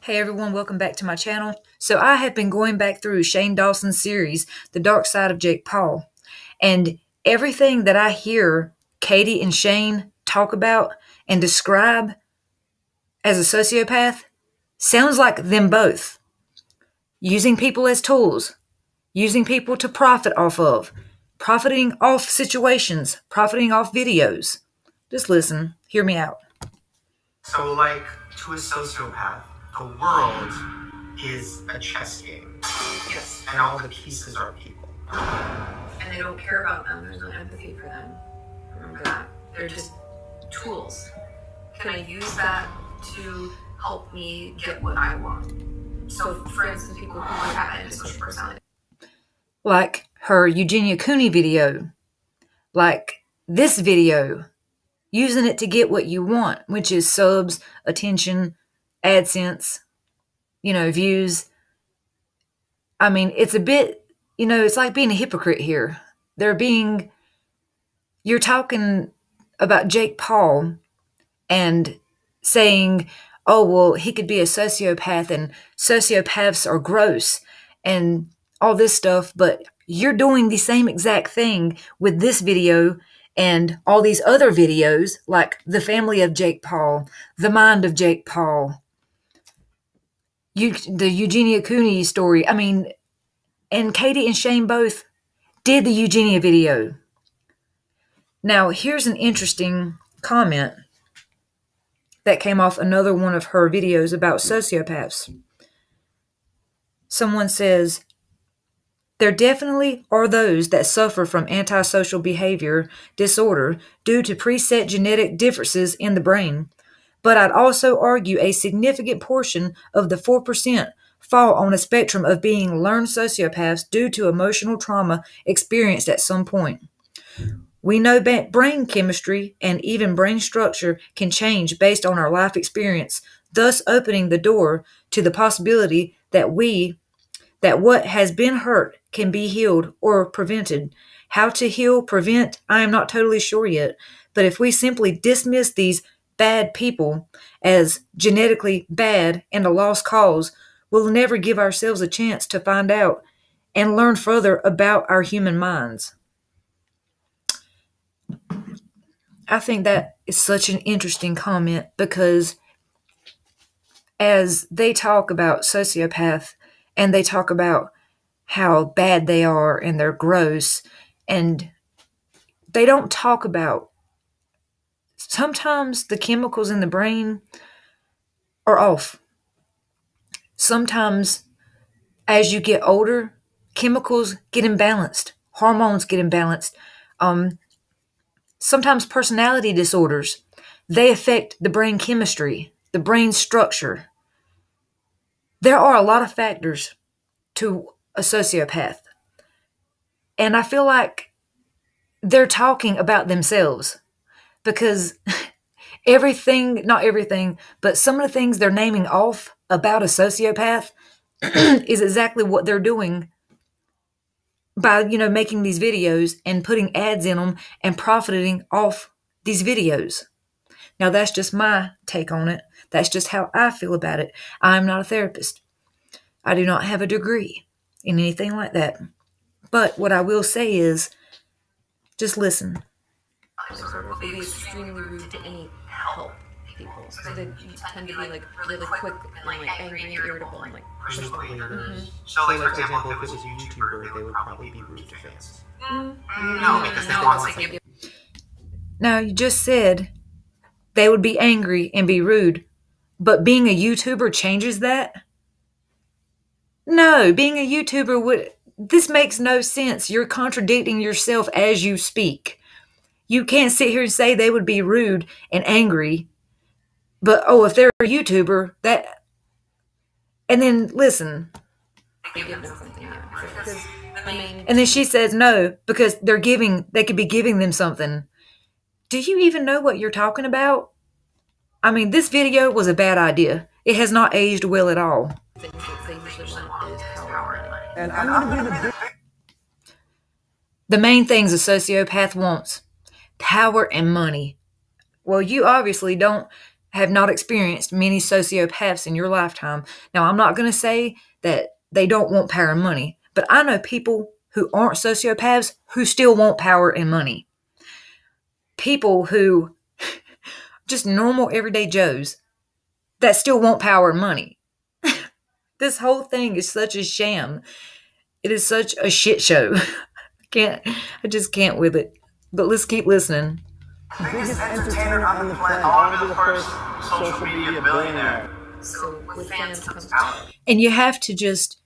Hey everyone, welcome back to my channel. So I have been going back through Shane Dawson's series, The Dark Side of Jake Paul, and everything that I hear Katie and Shane talk about and describe as a sociopath sounds like them both. Using people as tools, using people to profit off of, profiting off situations, profiting off videos. Just listen, hear me out. So, like, to a sociopath, the world is a chess game. Yes. And all the pieces are people. And they don't care about them. There's no empathy for them. Remember that. They're just tools. Can I use that to help me get what I want? So, for instance, people who might have antisocial personality. Like her Eugenia Cooney video. Like this video. Using it to get what you want, which is subs, attention, AdSense, views. I mean, it's a bit, it's like being a hypocrite here. You're talking about Jake Paul and saying, oh, well, he could be a sociopath and sociopaths are gross and all this stuff, but you're doing the same exact thing with this video and all these other videos, like The Family of Jake Paul, The Mind of Jake Paul, the Eugenia Cooney story. I mean, and Katie and Shane both did the Eugenia video. Now, here's an interesting comment that came off another one of her videos about sociopaths. Someone says, there definitely are those that suffer from antisocial behavior disorder due to preset genetic differences in the brain, but I'd also argue a significant portion of the 4% fall on a spectrum of being learned sociopaths due to emotional trauma experienced at some point. We know that brain chemistry and even brain structure can change based on our life experience, thus opening the door to the possibility that what has been hurt can be healed or prevented. How to heal, prevent, I am not totally sure yet. But if we simply dismiss these bad people as genetically bad and a lost cause, we'll never give ourselves a chance to find out and learn further about our human minds. I think that is such an interesting comment because as they talk about sociopath and they talk about how bad they are and they're gross, and they don't talk about sometimes the chemicals in the brain are off. Sometimes as you get older, chemicals get imbalanced, hormones get imbalanced. Sometimes personality disorders, they affect the brain chemistry, the brain structure. There are a lot of factors to a sociopath. And I feel like they're talking about themselves because not everything, but some of the things they're naming off about a sociopath is exactly what they're doing by, making these videos and putting ads in them and profiting off these videos. Now, that's just my take on it. That's just how I feel about it. I'm not a therapist. I do not have a degree in anything like that. But what I will say is, just listen. Will be extremely rude to any help people. So they tend to be like really quick and like angry and irritable and like So, like, for example, if it was a YouTuber, they would probably be rude to fans. No, because they want to give. Now, you just said they would be angry and be rude, but being a YouTuber changes that? No, being a YouTuber this makes no sense. You're contradicting yourself as you speak. You can't sit here and say they would be rude and angry, but if they're a YouTuber, and then listen. And then she says no, because they could be giving them something. Do you even know what you're talking about? I mean, this video was a bad idea. It has not aged well at all. And I'm going to be the main things a sociopath wants: power and money. Well, you obviously don't have not experienced many sociopaths in your lifetime. Now, I'm not going to say that they don't want power and money, but I know people who aren't sociopaths who still want power and money. People who, just normal everyday Joes, that still want power and money. This whole thing is such a sham. It is such a shit show. I just can't with it. But let's keep listening. Biggest entertainer on the planet. I want to be the first social media billionaire. So with fans comes power. And you have to just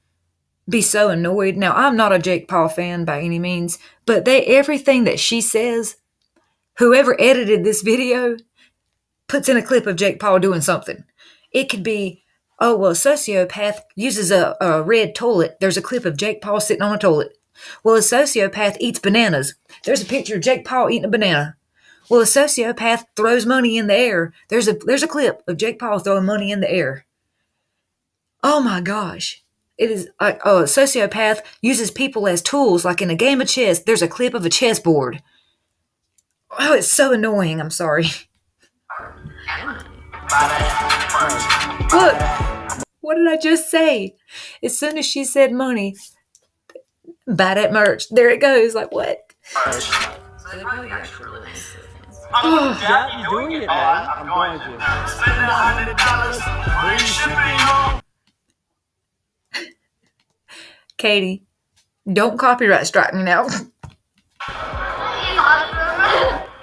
be so annoyed. Now, I'm not a Jake Paul fan by any means, but everything that she says, whoever edited this video puts in a clip of Jake Paul doing something. It could be, oh, well, a sociopath uses a red toilet. There's a clip of Jake Paul sitting on a toilet. Well, a sociopath eats bananas. There's a picture of Jake Paul eating a banana. Well, a sociopath throws money in the air. There's a clip of Jake Paul throwing money in the air. Oh my gosh. It is like a sociopath uses people as tools, like in a game of chess. There's a clip of a chessboard. Oh, it's so annoying. I'm sorry. Look, what did I just say? As soon as she said money, buy that merch. There it goes. Like, what? So they probably actually really nice to the fans. Dad, you're doing it, man. I'm going to. Spend $100 free shipping. Katie, don't copyright strike me now. But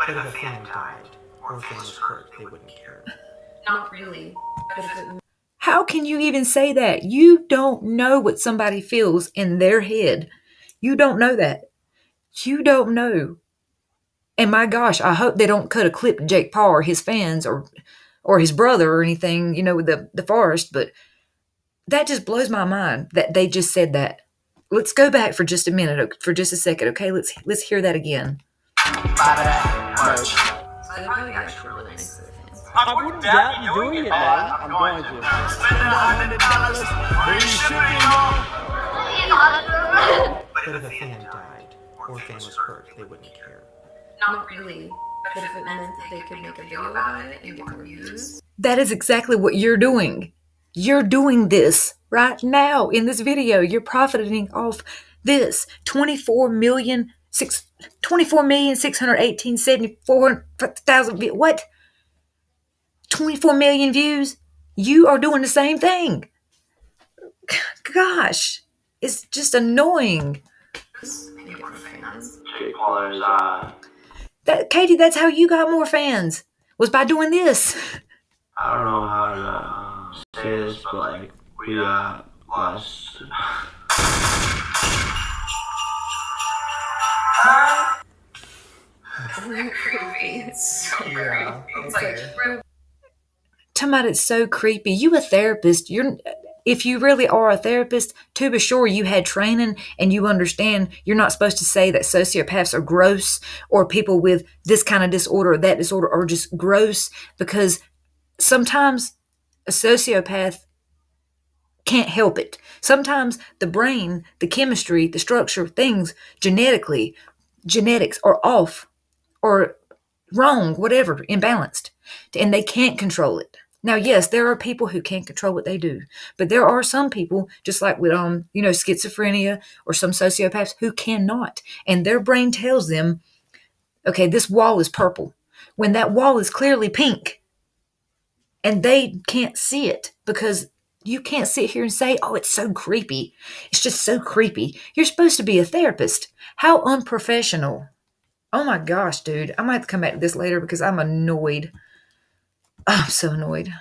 if a fan died or a fan was hurt, they wouldn't care. Not really. But if it How can you even say that? You don't know what somebody feels in their head. You don't know that. You don't know. And my gosh, I hope they don't cut a clip to Jake Paul or his fans or his brother or anything, with the forest. But that just blows my mind that they just said that. Let's go back for just a minute, for just a second, okay? Let's hear that again. So they probably actually really nice to the fans. I wouldn't doubt you doing it, man. I'm going to. Spend $100 free shipping. But if a fan died or a fan was hurt, they wouldn't care. Not really. But if it meant that they could make a video about it and get more views. That is exactly what you're doing. You're doing this right now in this video. You're profiting off this 24,618,74,000 what? 24 million views? You are doing the same thing. Gosh, it's just annoying. And get more fans. Jake Paul is, Katie, that's how you got more fans, was by doing this. I don't know how to say this, but like, we lost. Isn't that creepy? It's so creepy. It's like, Talking about it's so creepy. You a therapist. If you really are a therapist, to be sure you had training and you understand you're not supposed to say that sociopaths are gross or people with this kind of disorder or that disorder are just gross, because sometimes a sociopath can't help it. Sometimes the brain, the chemistry, the structure, things genetics are off or wrong, whatever, imbalanced, and they can't control it. Now, yes, there are people who can't control what they do, but there are some people, just like with schizophrenia or some sociopaths, who cannot, and their brain tells them, okay, this wall is purple, when that wall is clearly pink, and they can't see it because you can't sit here and say, oh, it's so creepy. It's just so creepy. You're supposed to be a therapist. How unprofessional. Oh my gosh, dude. I might have to come back to this later because I'm annoyed. I'm so annoyed.